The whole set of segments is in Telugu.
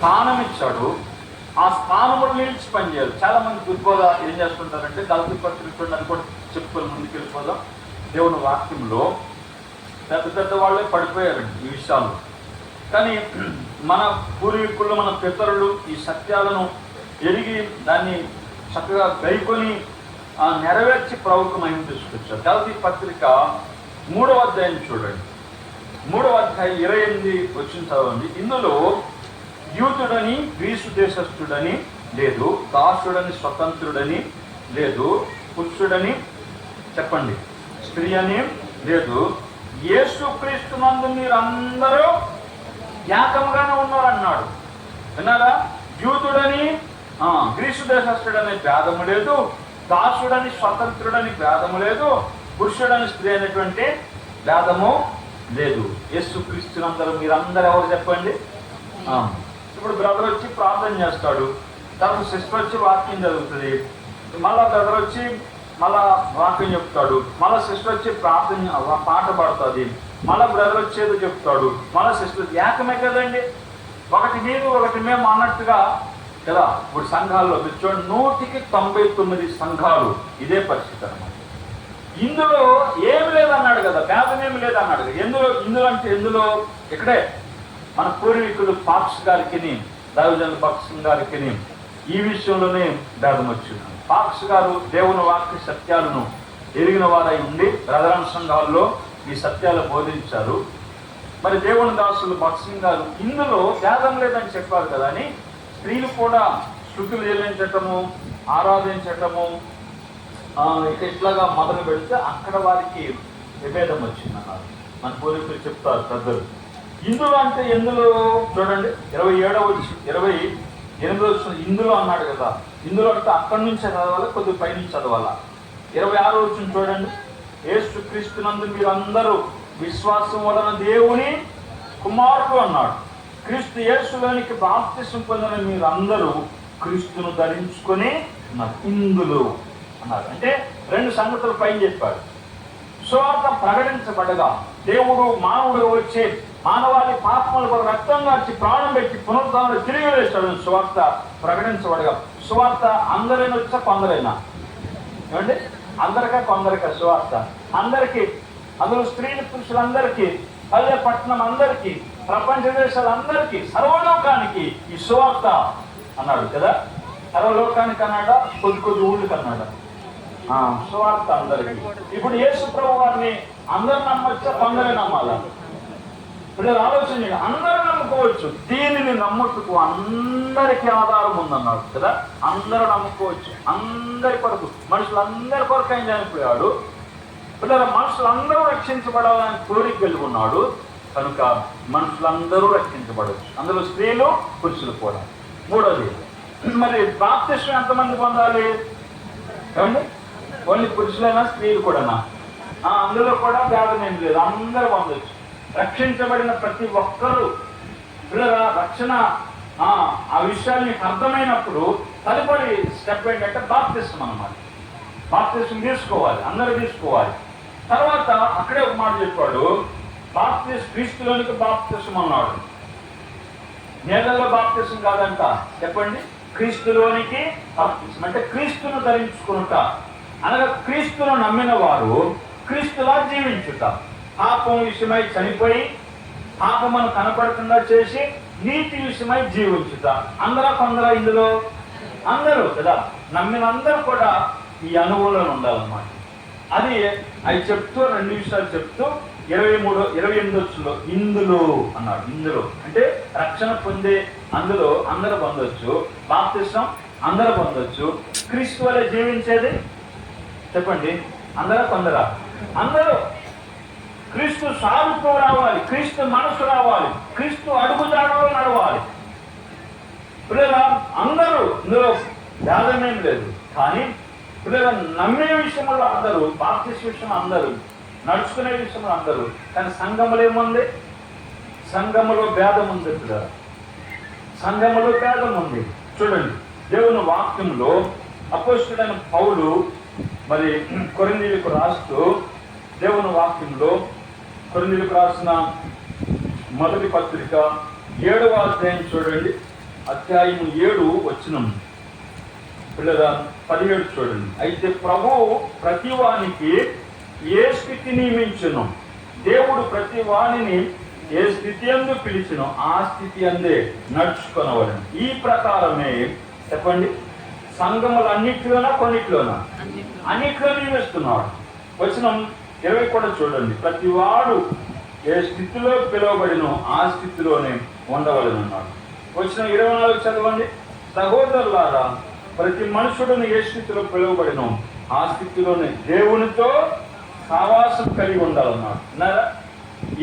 స్థానం ఇచ్చాడు. ఆ స్థానంలో నిలిచి పనిచేయాలి. చాలా మంది ఉద్బోధ ఏం చేస్తుంటారంటే గలతీ పత్రిక అని కూడా చెప్పుకొని ముందుకు వెళ్ళిపోదాం. దేవుని వాక్యంలో పెద్ద పెద్ద వాళ్ళే పడిపోయారండి ఈ విషయాల్లో. కానీ మన పూర్వీకులు, మన పితరులు ఈ సత్యాలను ఎరిగి దాన్ని చక్కగా గైకొని నెరవేర్చి ప్రభుత్వం మహిమ తీసుకొచ్చారు. గలతీ పత్రిక 3వ అధ్యాయం చూడండి. 3వ అధ్యాయం 28 వచ్చిన చదవండి. ఇందులో యూతుడని గ్రీసు దేశస్థుడని లేదు, దాసుడని స్వతంత్రుడని లేదు, పురుషుడని చెప్పండి స్త్రీ అని లేదు, యేసుక్రీస్తునందు మీరందరూ ఏకముగానే ఉన్నారన్నాడు. విన్నారా? యూతుడని గ్రీసు దేశస్థుడని భేదము లేదు, దాసుడని స్వతంత్రుడని భేదము లేదు, పురుషుడని స్త్రీ అనేటువంటి భేదము లేదు. యేసుక్రీస్తునందరూ మీరందరూ ఎవరు చెప్పండి? ఇప్పుడు బ్రదర్ వచ్చి ప్రార్థన చేస్తాడు, తర్వాత సిస్టర్ వచ్చి వాక్యం జరుగుతుంది, మళ్ళా బ్రదర్ వచ్చి మళ్ళా వాక్యం చెప్తాడు, మళ్ళీ సిస్టర్ వచ్చి ప్రార్థన పాట పాడుతుంది, మళ్ళీ బ్రదర్ వచ్చేది చెప్తాడు, మళ్ళీ సిస్టర్ ఏకమే కదండి. ఒకటి మీరు ఒకటి మేము అన్నట్టుగా కదా. ఇప్పుడు సంఘాల్లో చూడండి, 199 సంఘాలు ఇదే పరిస్థితి అన్నమాట. ఇందులో ఏమి లేదన్నాడు కదా, భేదమేమి లేదన్నాడు కదా. ఇందులో అంటే ఎందులో ఇక్కడే మన పూర్వీకులు పాక్స్ గారికి, దైవజనులు పాక్స్ గారికి ఈ విషయంలోనే భేదం వచ్చింది. పాక్స్ గారు దేవుని వాక్య సత్యాలను ఎరిగిన వారై ఉండి ప్రధాన సంఘాల్లో ఈ సత్యాలు బోధించారు. మరి దేవుని దాసులు భక్సింగ్ గారు ఇందులో భేదం లేదని చెప్పారు కదా అని స్త్రీలు కూడా స్తుతులు చెల్లించటము, ఆరాధించటము ఇట్లాగా మొదలు పెడితే అక్కడ వారికి విభేదం వచ్చిందన్నారు. మన పూర్వీకులు చెప్తారు పెద్దలు. ఇందులో అంటే ఎందులో చూడండి, 28 ఇందులో అన్నాడు కదా. ఇందులో అంటే అక్కడి నుంచి చదవాలి, కొద్దిగా పైనుంచి చదవాలా. 26 చూడండి, యేసుక్రీస్తునందు మీరందరూ విశ్వాసం వలన దేవుని కుమారుడు అన్నాడు. క్రీస్తు యేసులోనికి బాప్తిసం పొందిన మీరందరూ క్రీస్తును ధరించుకొని ఇందులో అన్నారు. అంటే 2 సంగతులు పైన చెప్పాడు. సువార్త ప్రకటించబడగా దేవుడు మానవుడు వచ్చే మానవాళి పాపములకు రక్తంగా వచ్చి ప్రాణం పెట్టి పునరుద్ధరణ తిరిగి వేస్తాడు. సువార్త ప్రకటించబడగా. సువార్త అందరైనా వచ్చా కొందరైనా? ఏమండి? అందరికా కొందరికా? సువార్త అందరికీ, అందులో స్త్రీలు పురుషులందరికీ, పల్లె పట్టణం అందరికీ, ప్రపంచ దేశాలందరికీ, సర్వలోకానికి ఈ సువార్త అన్నాడు కదా. సర్వలోకానికి అన్నాడా, కొద్ది ఊళ్ళకి అన్నాడా? సువార్త అందరికీ. ఇప్పుడు యేసు ప్రభు వారిని అందరు నమ్మొచ్చా, కొందరే నమ్మాలా? ఇప్పుడు ఆలోచన చేయండి. అందరూ నమ్ముకోవచ్చు, దీనిని నమ్ముటకు అందరికీ ఆధారం ఉందన్నాడు కదా. అందరూ నమ్ముకోవచ్చు, అందరి కొరకు, మనుషులందరి కొరకు ఆయన చనిపోయాడు. పిల్లల మనుషులందరూ రక్షించబడాలని కోరిక కలిగి ఉన్నాడు కనుక మనుషులందరూ రక్షించబడవచ్చు, అందులో స్త్రీలు పురుషులు కూడా. 3వది, మరి బాప్తిస్మం ఎంతమంది పొందాలి? ఏమండి? ఓన్లీ పురుషులైనా స్త్రీలు కూడానా? అందులో కూడా భేదం ఏం లేదు, అందరూ పొందొచ్చు. రక్షించబడిన ప్రతి ఒక్కరూ పిల్లల రక్షణ ఆ విషయాలు మీకు అర్థమైనప్పుడు తదుపరి స్టెప్ ఏంటంటే బాప్తిస్మం అన్నమాట. బాప్తిస్మం తీసుకోవాలి, అందరూ తీసుకోవాలి. తర్వాత అక్కడే ఒక మాట చెప్పాడు, క్రీస్తులోనికి బాప్తిస్మం అన్నాడు. నేలలో బాప్తిస్మం కాదంట, చెప్పండి. క్రీస్తులోనికి బాప్తిస్మం అంటే క్రీస్తును ధరించుకునుట, అనగా క్రీస్తును నమ్మిన వారు క్రీస్తులా జీవించుట, పాపం విషయమై చనిపోయి పాపమును కనపడకుండా చేసి నీతి విషయమై జీవించుట. అందరూ కొందరు ఇందులో? అందరూ కదా. నమ్మిన అందరూ కూడా ఈ అనుభవంలో ఉండాలన్నమాట. అది చెప్తూ 2 విషయాలు చెప్తూ 28 ఇందులో అన్నాడు. ఇందులో అంటే రక్షణ పొందే అందులో అందరూ పొందొచ్చు, బాప్తిస్మం అందరూ పొందొచ్చు. క్రీస్తు వలె జీవించేది చెప్పండి, అందరూ కొందరా? అందరూ. క్రీస్తు సారూప్యం రావాలి, క్రీస్తు మనసు రావాలి, క్రీస్తు అడుగుజాడలో నడవాలి. పిల్లల అందరూ, ఇందులో భేదమేం లేదు. కానీ పిల్లల నమ్మే విషయంలో అందరూ, బాప్తిస్మం విషయంలో అందరూ, నడుచుకునే విషయంలో అందరూ. కానీ సంఘములో ఏముంది? సంఘములో భేదం ఉంది పిల్లల, సంఘములో భేదం ఉంది. చూడండి, దేవుని వాక్యంలో అపోస్తలుడైన పౌలు మరి కొరింథీయులకు రాస్తూ దేవుని వాక్యంలో కొరింథీయులకు రాసిన మొదటి పత్రిక 7వ అధ్యాయం చూడండి. అధ్యాయం 7 పిల్లల 17 చూడండి. అయితే ప్రభువు ప్రతి వానికి ఏ స్థితి నియమించును, దేవుడు ప్రతి వాణిని ఏ స్థితి అందు పిలిచినో ఆ స్థితి అందే నడుచుకొనవలెను. ఈ ప్రకారమే చెప్పండి, సంఘములన్నిట్లోనా కొన్నిట్లోనా? అన్నిట్లో నియమిస్తున్నాడు. వచనం 20 కూడా చూడండి. ప్రతి వాడు ఏ స్థితిలో పిలువబడినో ఆ స్థితిలోనే ఉండవలెనన్నాడు. వచనం 24 చదవండి. సహోదరులారా, ప్రతి మనుషుడును ఏ స్థితిలో పిలువబడినో ఆ స్థితిలోనే దేవునితో సహవాసం కలిగి ఉండాలన్నాడు. అన్నారా?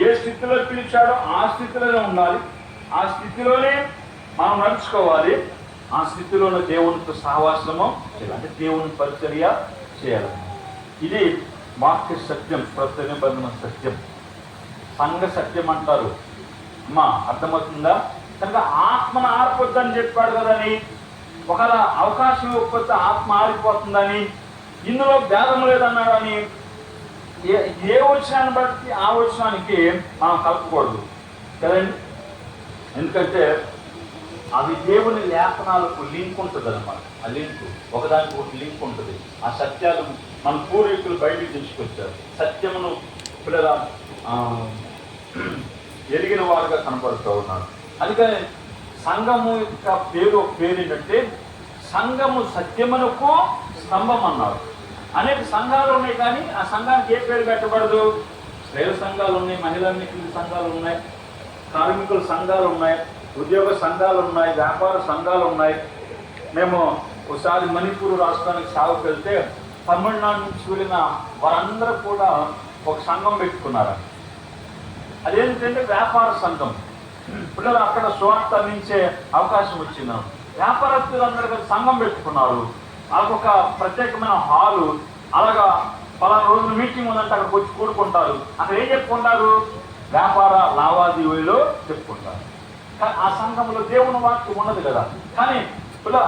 ఏ స్థితిలో పిలిచాడో ఆ స్థితిలోనే ఉండాలి, ఆ స్థితిలోనే మనం నడుచుకోవాలి, ఆ స్థితిలోనే దేవునితో సహవాసము చేయాలి, అంటే దేవుని పరిచర్య చేయాలి. ఇది వాక్య సత్యం, కొత్త నిబంధన సత్యం, సంఘ సత్యం అంటారు. అమ్మా అర్థమవుతుందా? కనుక ఆత్మను ఆరిపోద్దని చెప్పాడు కదని, ఒకవేళ అవకాశం ఇవ్వకపోతే ఆత్మ ఆరిపోతుందని, ఇందులో భేదం లేదన్నాడని ఏ వచనాన్ని బట్టి ఆ వచనానికి మనం కలపకూడదు కదండి. ఎందుకంటే అవి దేవుని లేఖనాలకు లింక్ ఉంటుంది అన్నమాట. ఆ లింక్ ఒకదానికి ఒక లింక్ ఉంటుంది. ఆ సత్యాలు మన పూర్వీకులు బయటికి తీసుకొచ్చారు. సత్యమును పిల్లల ఎరిగిన వారుగా కనపడుతూ ఉన్నారు. అందుకని సంఘము యొక్క పేరు ఏంటంటే సంఘము సత్యమునకు స్తంభం అన్నారు. అనేక సంఘాలు ఉన్నాయి, కానీ ఆ సంఘానికి ఏ పేరు పెట్టబడదు. స్త్రీల సంఘాలు ఉన్నాయి, మహిళాన్నికల సంఘాలు ఉన్నాయి, కార్మికుల సంఘాలు ఉన్నాయి, ఉద్యోగ సంఘాలు ఉన్నాయి, వ్యాపార సంఘాలు ఉన్నాయి. మేము ఒకసారి మణిపూర్ రాష్ట్రానికి సేవకు వెళ్తే తమిళనాడు నుంచి వెళ్ళిన వారందరూ కూడా ఒక సంఘం పెట్టుకున్నారు. అదేంటంటే వ్యాపార సంఘం. పిల్లలు అక్కడ సువార్త అందించే అవకాశం వచ్చింది. వ్యాపారస్తులందరూ సంఘం పెట్టుకున్నారు. వాళ్ళకు ఒక ప్రత్యేకమైన హాలు, అలాగా పలానా రోజులు మీటింగ్ ఉందంటే అక్కడికి వచ్చి కూడుకుంటారు. అక్కడ ఏం చెప్పుకుంటారు? వ్యాపార లావాదేవీలో చెప్పుకుంటారు. కానీ ఆ సంఘంలో దేవుని వాక్యం ఉన్నది కదా. కానీ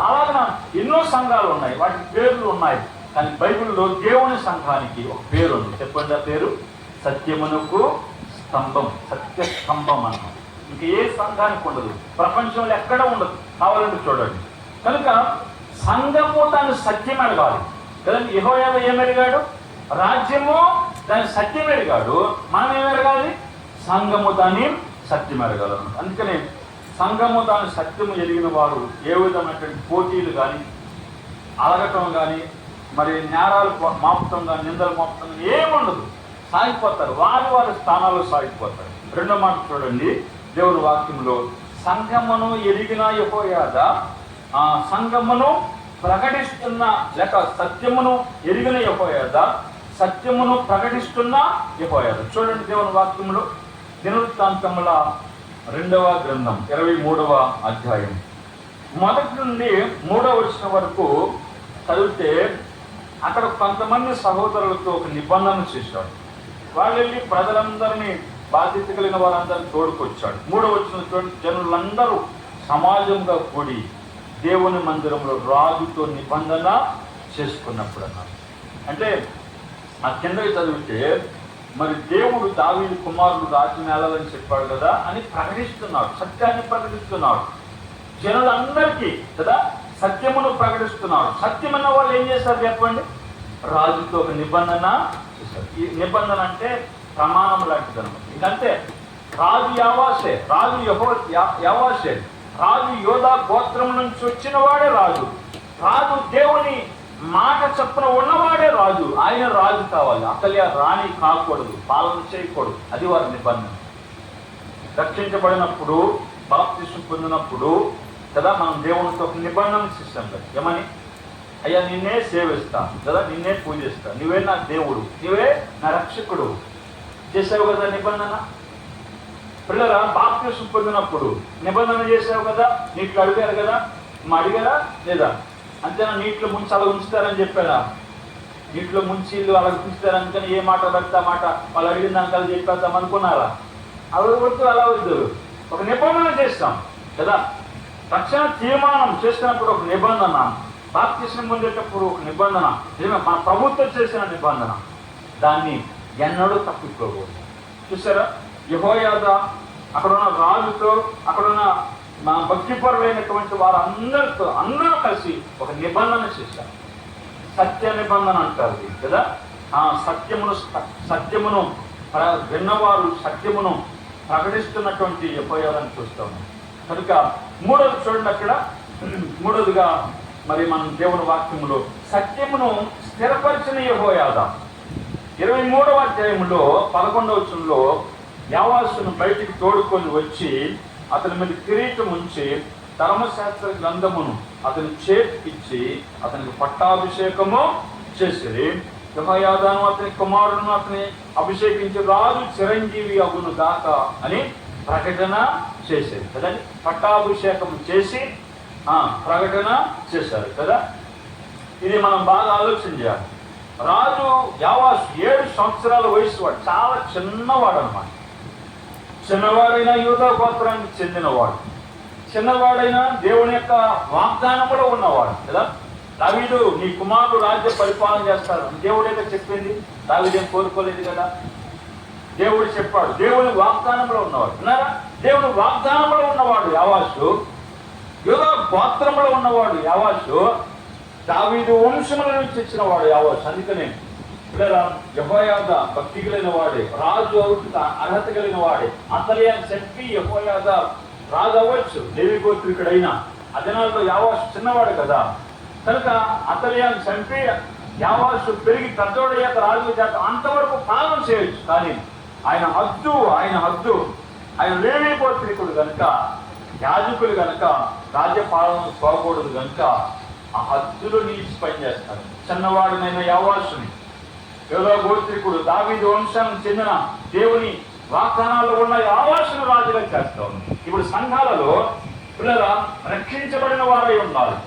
అలాగ ఎన్నో సంఘాలు ఉన్నాయి, వాటికి పేర్లు ఉన్నాయి. కానీ బైబిల్లో దేవుని సంఘానికి ఒక పేరు ఉంది. చెప్పండి, ఆ పేరు సత్యమునకు స్తంభం, సత్య స్తంభం అన్నాం. ఇంక ఏ సంఘానికి ఉండదు, ప్రపంచంలో ఎక్కడ ఉండదు. కావాలంటే చూడండి. కనుక సంఘము దాని సత్యం ఎరగాలి కదండి. యెహోవా ఏమెరిగాడు? రాజ్యము దాని సత్యం ఎరగాడు. మనం ఏమెరగాలి? సంఘము దాన్ని సత్యం ఎరగాలి. అందుకని సంఘము దాని సత్యము ఎరిగిన వారు ఏ విధమైనటువంటి పోటీలు కానీ, అలగటం కానీ, మరి నేరాలు మాపుతం కానీ, నిందలు మాపుతం కానీ ఏముండదు. సాగిపోతారు, వారి స్థానాల్లో సాగిపోతారు. రెండో మాట చూడండి, దేవుని వాక్యంలో సంఘమును ఎరిగిన యెహోయాదా, సంఘమును ప్రకటిస్తున్న లేక సత్యమును ఎరిగిన యెహోయాదా, సత్యమును ప్రకటిస్తున్న యెహోయాదా. చూడండి దేవుని వాక్యంలో దినవృత్తాంతముల 2వ గ్రంథం 23వ అధ్యాయం 1 నుండి 3వ వచనం వరకు చదివితే అక్కడ కొంతమంది సహోదరులతో ఒక నిబంధన చేశాడు. వాళ్ళు వెళ్ళి ప్రజలందరినీ, బాధ్యత కలిగిన వారందరినీ తోడుకొచ్చాడు. 3వ వచనం చూడండి. జనులందరూ సమాజంగా కూడి దేవుని మందిరంలో రాజుతో నిబంధన చేసుకున్నప్పుడు అన్నారు. అంటే ఆ కిందకి చదివితే మరి దేవుడు దావీదు కుమారుడు రాజ్యం ఏలాలని చెప్పాడు కదా అని ప్రకటిస్తున్నాడు, సత్యాన్ని ప్రకటిస్తున్నాడు జనులందరికీ కదా. సత్యమును ప్రకటిస్తున్నాడు. సత్యమన్న వాళ్ళు ఏం చేస్తారు చెప్పండి? రాజుతో ఒక నిబంధన చేశారు. ఈ నిబంధన అంటే ప్రమాణం లాంటిది అనమాట. ఇంకంతే రాజు యావాసే, రాజు యావాసే, రాజు యోధా గోత్రం నుంచి వచ్చిన వాడే రాజు. రాజు దేవుని మాట చప్పున ఉన్నవాడే రాజు. ఆయన రాజు కావాలి. అసలు రాణి కాకూడదు, పాలన చేయకూడదు. అది వారి నిబంధన. రక్షించబడినప్పుడు, బాప్తిస్మం పొందినప్పుడు కదా మనం దేవునితో ఒక నిబంధన చేస్తాం కదా. ఏమని? అయ్యా నిన్నే సేవిస్తా కదా, నిన్నే పూజిస్తా, నువ్వే నా దేవుడు, నువ్వే నా రక్షకుడు చేసావు కదా నిబంధన. పిల్లరా బాప్తిస్మం పొందినప్పుడు నిబంధన చేసావు కదా, నీటిలో అడిగారు కదా, మా అడిగారా లేదా? అంతేనా? నీటిలో ముంచి అలా ఉంచుతారని చెప్పారా? నీటిలో ముంచి అలా ఉంచుతారని కానీ ఏ మాట పడితే ఆ మాట వాళ్ళు అడిగిన దానికి అలా చెప్పేద్దాం అనుకున్నారా? అలా వద్దు, అలా వద్దు. ఒక నిబంధన చేస్తాం కదా. రక్షణ తీర్మానం చేసినప్పుడు ఒక నిబంధన, బాప్తిస్మం పొందేటప్పుడు ఒక నిబంధన, మన ప్రభుత్వం చేసిన నిబంధన, దాన్ని ఎన్నడూ తప్పించుకోకూడదు. చూసారా? యెహోయాదా అక్కడున్న రాజుతో, అక్కడున్న మా భక్తిపరులైనటువంటి వారందరితో అందరూ కలిసి ఒక నిబంధన చేశారు. సత్య నిబంధన అంటారు కదా. సత్యమును విన్నవారు సత్యమును ప్రకటిస్తున్నటువంటి యెహోయాదాను చూస్తాము. కనుక మూడోది చూడండి, అక్కడ మూడోదిగా మరి మనం దేవుని వాక్యములో సత్యమును స్థిరపరిచిన యెహోయాదా 23వ అధ్యాయంలో 11వ వచనంలో యావాసును బయటికి తోడుకొని వచ్చి అతని మీద కిరీటం ఉంచి ధర్మశాస్త్ర గ్రంథమును అతని చేతికిచ్చి అతనికి పట్టాభిషేకము చేసేది. యెహోయాదాను అతని కుమారులను అతని అభిషేకించి రాజు చిరంజీవి అగును గాక అని ప్రకటన చేసేది కదండి. పట్టాభిషేకం చేసి ప్రకటన చేశారు కదా. ఇది మనం బాగా ఆలోచన చేయాలి. రాజు యావాసు 7 సంవత్సరాల వయసు వాడు, చాలా చిన్నవాడు అన్నమాట. చిన్నవాడైనా యూదా గోత్రానికి చెందినవాడు, చిన్నవాడైనా దేవుని యొక్క వాగ్దానంలో ఉన్నవాడు కదా. దావీదు నీ కుమారుడు రాజ్య పరిపాలన చేస్తారు దేవుడైతే చెప్పింది, దావీదేం కోరుకోలేదు కదా. దేవుడు చెప్పాడు, దేవుని వాగ్దానంలో ఉన్నవాడు విన్నారా. దేవుని వాగ్దానంలో ఉన్నవాడు యావాసు, యూదా గోత్రంలో ఉన్నవాడు యావాసు, దావీదు వంశముల నుంచి వచ్చిన వాడు యావాసు. అందుకనే యెహోయాదా భక్తి కలిగిన వాడే, రాజు అవుతున్న అర్హత కలిగిన వాడే. అతలియాన్ని చెప్పి యెహోయాదా రాజు అవ్వచ్చు, లేవి గోత్రికుడైనా. ఆ దినాల్లో యావాసు చిన్నవాడు కదా. కనుక అతలియాన్ని చంపి యావాసు పెరిగి పెద్దోడయ్యాక రాజు చేత అంతవరకు పాలన చేయొచ్చు. కానీ ఆయన హద్దు ఆయన లేవి గోత్రికుడు కనుక, యాజకులు కనుక రాజ్యపాలన పోకూడదు కనుక ఆ హద్దులో నిలిచి పనిచేస్తాడు. చిన్నవాడునైన యావాసుని యూదా గోత్రికుడు దావీదు వంశానికి చెందిన దేవుని వాగ్దానాల్లో ఉన్న యావాసును రాజుగా చేస్తా ఉంది. ఇప్పుడు సంఘాలలో పిల్లల రక్షించబడిన వారై ఉండాలి,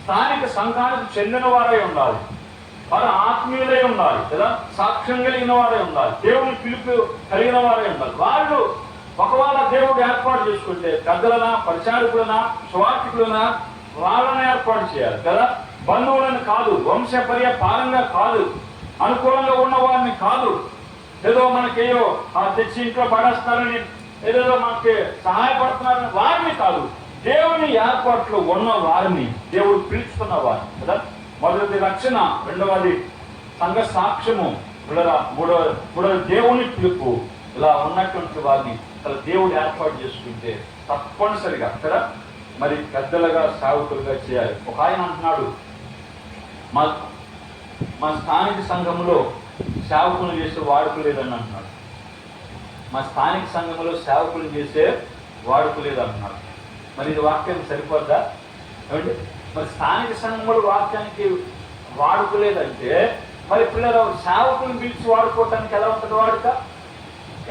స్థానిక సంఘానికి చెందిన వారై ఉండాలి, వారు ఆత్మీయులై ఉండాలి కదా, సాక్ష్యం కలిగిన వారై ఉండాలి, దేవుని పిలుపు కలిగిన వారై ఉండాలి. వాళ్ళు ఒకవేళ దేవుడు ఏర్పాటు చేసుకుంటే పెద్దలనా, పరిచారకులనా, సువార్థికులనా వాళ్ళని ఏర్పాటు చేయాలి కదా. బంధువులను కాదు, వంశపర్య పారంగా కాదు, అనుకూలంగా ఉన్న వారిని కాదు, ఏదో మనకేయో తెచ్చి ఇంట్లో పడేస్తున్నారని ఏదో మనకి సహాయపడుతున్నారని వారిని కాదు, దేవుని ఏర్పాట్లో ఉన్న వారిని, దేవుడు పిలుచుకున్న వారిని కదా. మొదటిది రక్షణ, రెండవది సంఘ సాక్ష్యము, మూడవది దేవుని పిలుపు. ఇలా ఉన్నటువంటి వారిని అసలు దేవుడు ఏర్పాటు చేసుకుంటే తప్పనిసరిగా కదా మరి పెద్దలుగా సేవకులుగా చేయాలి. ఒక ఆయన అంటున్నాడు, మా స్థానిక సంఘంలో సేవకులు చేసే వాడుక లేదని అంటున్నాడు. మా స్థానిక సంఘంలో సేవకులు చేసే వాడుక లేదంటున్నాడు. మరి ఇది వాక్యానికి సరిపోద్దా ఏమంటే? మరి స్థానిక సంఘంలో వాక్యానికి వాడుక లేదంటే మరి పిల్లలు సేవకులను పిలిచి వాడుకోవటానికి ఎలా ఉంటుంది వాడుక?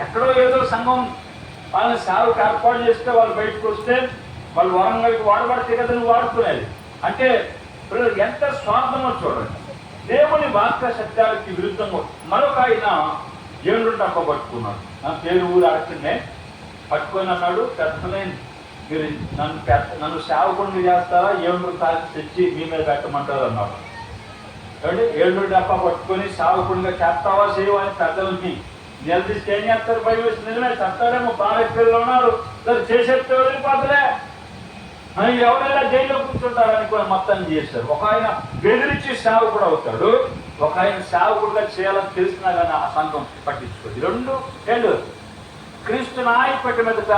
ఎక్కడో ఏదో సంఘం వాళ్ళని సేవకు ఏర్పాటు చేస్తే వాళ్ళు బయటకు వస్తే వాళ్ళు వరంగల్కి వాడబడితే కదా నువ్వు వాడుకునేది. అంటే పిల్లలు ఎంత స్వార్థమో చూడండి. దేవుని వాక్య సత్యాలకి విరుద్ధంగా మరొక ఆయన ఏడు డబ్బా పట్టుకున్నాడు. నా పేరు ఊరు ఆడుతుండే పట్టుకొని అన్నాడు, పెద్దలేని మీరు నన్ను సేవకుడిని చేస్తారా, 7 కాల్చి తెచ్చి మీ మీద పెట్టమంటారు అన్నాడు. కాబట్టి 7 డబ్బా పట్టుకొని సేవకుడిగా చేస్తావా చేయవా అని పెద్దలని నిలదీస్తే ఏం చేస్తారు? బయట నిజమే చెప్తాడేమో, పాలెక్కల్లో ఉన్నారు, చేసేస్తే వదిలిపోతలే అని ఎవరైనా జైల్లో కూర్చుంటారని కూడా మొత్తం చేశారు. ఒక ఆయన బెదిరించి సేవకుడు అవుతాడు, ఒక ఆయన సేవకుడుగా చేయాలని తెలిసినా కానీ ఆ సంఘం పట్టించుకోదు. రెండు క్రీస్తు నాయకుడి మీదట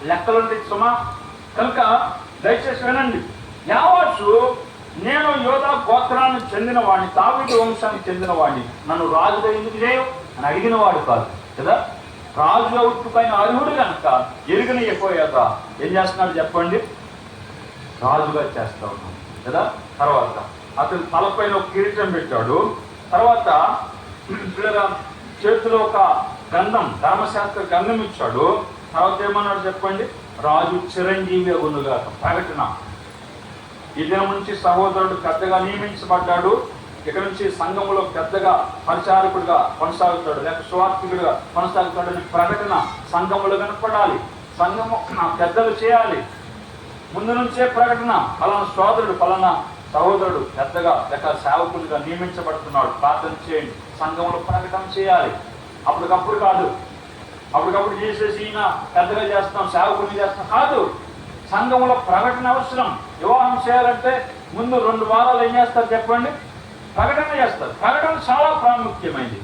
లెక్కలుండి సుమా. కనుక దయచేసి వినండి. యావాసు నేను యోధా గోత్రానికి చెందిన వాడిని, దావీదు వంశానికి చెందిన వాడిని, నన్ను రాజుగా ఎందుకు చేయవు అని అడిగిన వాడు కాదు కదా. రాజు అవుతుకైన అర్హుడు కనుక ఎరుగని యెహోయాదా ఏం చేస్తున్నాడు చెప్పండి? రాజుగా చేస్తా ఉన్నాడు కదా. తర్వాత అతను తలపైన ఒక కిరీటం పెట్టాడు. తర్వాత చేతిలో ఒక గంధం, ధర్మశాస్త్ర గంధం ఇచ్చాడు. తర్వాత ఏమన్నాడు చెప్పండి? రాజు చిరంజీవి అగునుగా ప్రకటన. ఈ దినం నుంచి సహోదరుడు పెద్దగా నియమించబడ్డాడు. ఇక్కడ నుంచి సంఘంలో పెద్దగా పరిచారకుడిగా కొనసాగుతాడు, లేక సువార్థికుడిగా కొనసాగుతాడని ప్రకటన సంఘంలో కనపడాలి. సంఘము పెద్దలు చేయాలి. ముందు నుంచే ప్రకటన, పలానా సోదరుడు పలానా సహోదరుడు పెద్దగా లేక సేవకుడిగా నియమించబడుతున్నాడు, ప్రార్థన చేయండి, సంఘంలో ప్రకటన చేయాలి. అప్పటికప్పుడు కాదు, అప్పటికప్పుడు చేసేసి ఈయన పెద్దగా చేస్తాం సేవకుడిని చేస్తాం కాదు. సంఘంలో ప్రకటన అవసరం. వివాహం చేయాలంటే ముందు 2 వారాలు ఏం చేస్తారు చెప్పండి? ప్రకటన చేస్తారు. ప్రకటన చాలా ప్రాముఖ్యమైనది.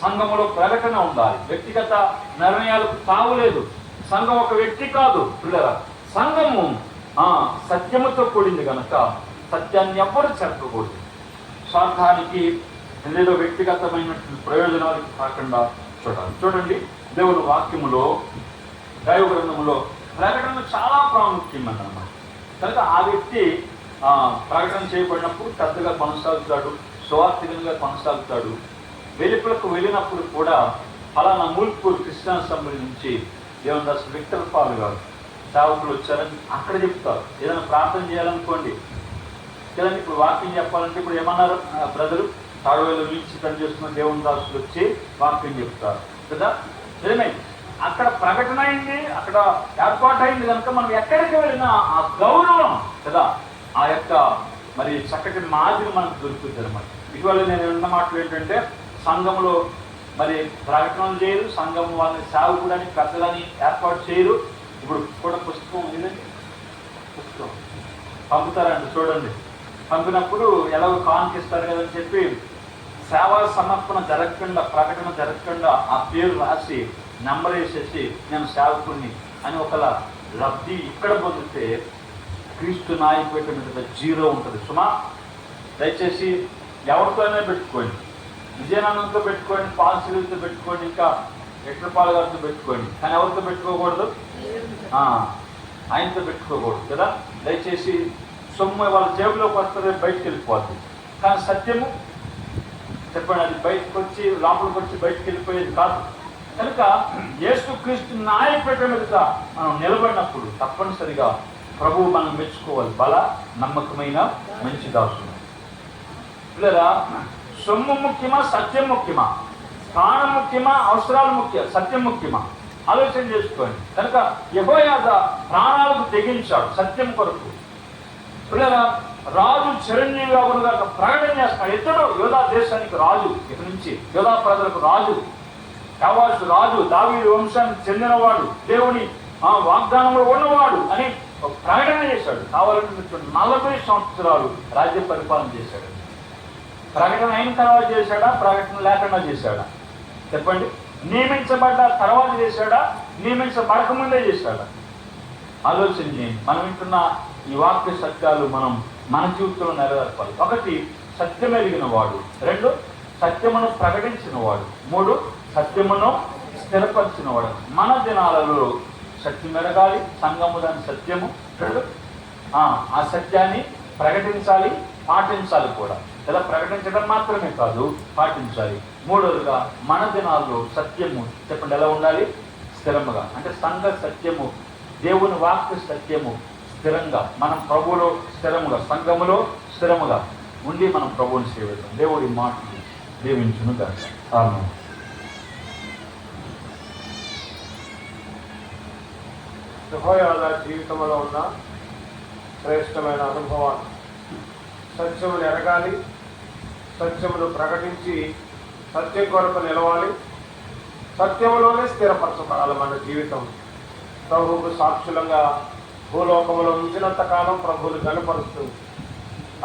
సంఘంలో ప్రకటన ఉండాలి. వ్యక్తిగత నిర్ణయాలకు తావులేదు. సంఘం ఒక వ్యక్తి కాదు పిల్లరా. సంఘము సత్యముతో కూడింది కనుక సత్యాన్ని ఎవ్వరు చెప్పకూడదు. స్వార్థానికి లేదో వ్యక్తిగతమైనటువంటి ప్రయోజనాలకు కాకుండా చూడాలి. చూడండి, దేవుని వాక్యములో, దైవ గ్రంథములో ప్రకటన చాలా ప్రాముఖ్యమైనదన్నమాట. కనుక ఆ వ్యక్తి ప్రకటన చేయబడినప్పుడు పెద్దగా కొనసాగుతాడు, సువార్థికంగా కొనసాగుతాడు. వెలుపులకు వెళ్ళినప్పుడు కూడా ఫలానా మూల్పూర్ క్రిస్టియన్ అసెంబ్లీ నుంచి దేవదాస్ విక్టర్ పాల్ గారు సేవకులు వచ్చారని అక్కడ చెప్తారు. ఏదైనా ప్రార్థన చేయాలనుకోండి కదండి. ఇప్పుడు వాక్యం చెప్పాలంటే ఇప్పుడు ఏమన్నారు బ్రదరు, తాడువేలు నుంచి పనిచేస్తున్న దేవదాసులు వచ్చి వాక్యం చెప్తారు కదా. నిజమే, అక్కడ ప్రకటన అయింది, అక్కడ ఏర్పాటు అయింది కనుక మనం ఎక్కడికి వెళ్ళినా ఆ గౌరవం కదా, ఆ యొక్క మరి చక్కటి మాదిరి మనకు దొరుకుతుంది అనమాట. ఇటీవల నేను విన్న మాటలు ఏంటంటే, సంఘంలో మరి ప్రకటనలు చేయరు, సంఘం వాళ్ళని సేవకుడని పెద్దలని ఏర్పాటు చేయరు. ఇప్పుడు కూడా పుస్తకం ఉందండి, పుస్తకం పంపుతారండి చూడండి. పంపినప్పుడు ఎలాగో కాన్కిస్తారు కదని చెప్పి సేవా సమర్పణ జరగకుండా, ప్రకటన జరగకుండా ఆ పేరు రాసి నెంబర్ వేసేసి నేను సేవకుడిని అని ఒకలా లబ్ధి ఇక్కడ పొందితే క్రీస్తు నాయకుడి మీద 0 ఉంటుంది. సుమా దయచేసి ఎవరితోనే పెట్టుకోండి, విజయనందంతో పెట్టుకోండి, పాల్సిలతో పెట్టుకోండి, ఇంకా ఎట్లపాల్ గారితో పెట్టుకోండి, కానీ ఎవరితో పెట్టుకోకూడదు? ఆయనతో పెట్టుకోకూడదు కదా. దయచేసి సొమ్ము వాళ్ళ జేబులోకి వస్తుంది, బయటకు వెళ్ళిపోద్ది. కానీ సత్యము చెప్పండి, అది బయటకు వచ్చి లోపలికి వచ్చి బయటకు వెళ్ళిపోయేది కాదు. కనుక యేసుక్రీస్తు నాయకుడి మీద మనం నిలబడినప్పుడు తప్పనిసరిగా ప్రభువు మనం మెచ్చుకోవాలి. బల నమ్మకమైన మంచి దాసుడు. లేదా సొమ్ము ముఖ్యమా, సత్యం ముఖ్యమా? ప్రాణం ముఖ్యమా, అవసరాలు ముఖ్యం, సత్యం ముఖ్యమా? ఆలోచన చేసుకోండి. కనుక యెహోయాదా ప్రాణాలకు తెగించాడు సత్యం కొరకు. పిల్లరా, రాజు చిరంజీవి గారుగా ప్రకటన చేస్తాడు. ఇతడు యోధా దేశానికి రాజు, ఇక నుంచి యోధా ప్రజలకు రాజు, యావాసు రాజు, దావీదు వంశానికి చెందినవాడు, దేవుని వాగ్దానంలో ఉన్నవాడు అని ప్రకటన చేశాడు. కావాలంటే 40 సంవత్సరాలు రాజ్య పరిపాలన చేశాడు. ప్రకటన అయిన తర్వాత చేశాడా, ప్రకటన లేకుండా చేశాడా? చెప్పండి. నియమించబడ్డ తర్వాత చేశాడా, నియమించబడకముందే చేశాడా? ఆలోచన చేయండి. మనం వింటున్న ఈ వాక్య సత్యాలు మనం మన జీవితంలో నెరవేర్పాలి. 1 సత్యం ఎరిగిన వాడు, 2 సత్యమును ప్రకటించిన వాడు, 3 సత్యమును స్థిరపరిచిన వాడు. మన దినాలలో సత్యం ఎరగాలి, సంఘము దాని సత్యము, 2 ఆ సత్యాన్ని ప్రకటించాలి, పాటించాలి కూడా. ఇలా ప్రకటించడం మాత్రమే కాదు, పాటించాలి. 3వదిగా మన దినాల్లో సత్యము చెప్పండి ఎలా ఉండాలి? స్థిరముగా. అంటే సంఘ సత్యము, దేవుని వాక్య సత్యము స్థిరంగా, మనం ప్రభువులో స్థిరముగా, సంఘములో స్థిరముగా ఉండి మనం ప్రభువుని సేవిద్దాం. దేవుడి మాటలు దీవించును గాక. ఆమేన్. యెహోయాదా జీవితంలో ఉన్న శ్రేష్టమైన అనుభవాలు. సత్యమును ఎరగాలి, సత్యమును ప్రకటించి సత్యం కొరకు నిలవాలి, సత్యంలోనే స్థిరపరచబడాలి మన జీవితం. ప్రభువుకు సాక్షులంగా భూలోకములో ఉంచినంత కాలం ప్రభువును కనపరుస్తూ,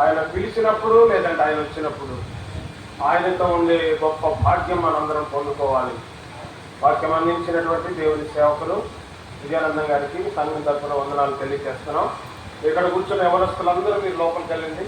ఆయన పిలిచినప్పుడు లేదంటే ఆయన వచ్చినప్పుడు ఆయనతో ఉండే గొప్ప భాగ్యం మనందరం పొందుకోవాలి. వాక్యం అందించినటువంటి దేవుని సేవకులు విజయానందం గారికి సంఘం తరఫున వందనాలు తెలియజేస్తున్నాం. ఇక్కడ కూర్చున్న యవనస్తులందరూ మీరు లోపలికి వెళ్ళండి.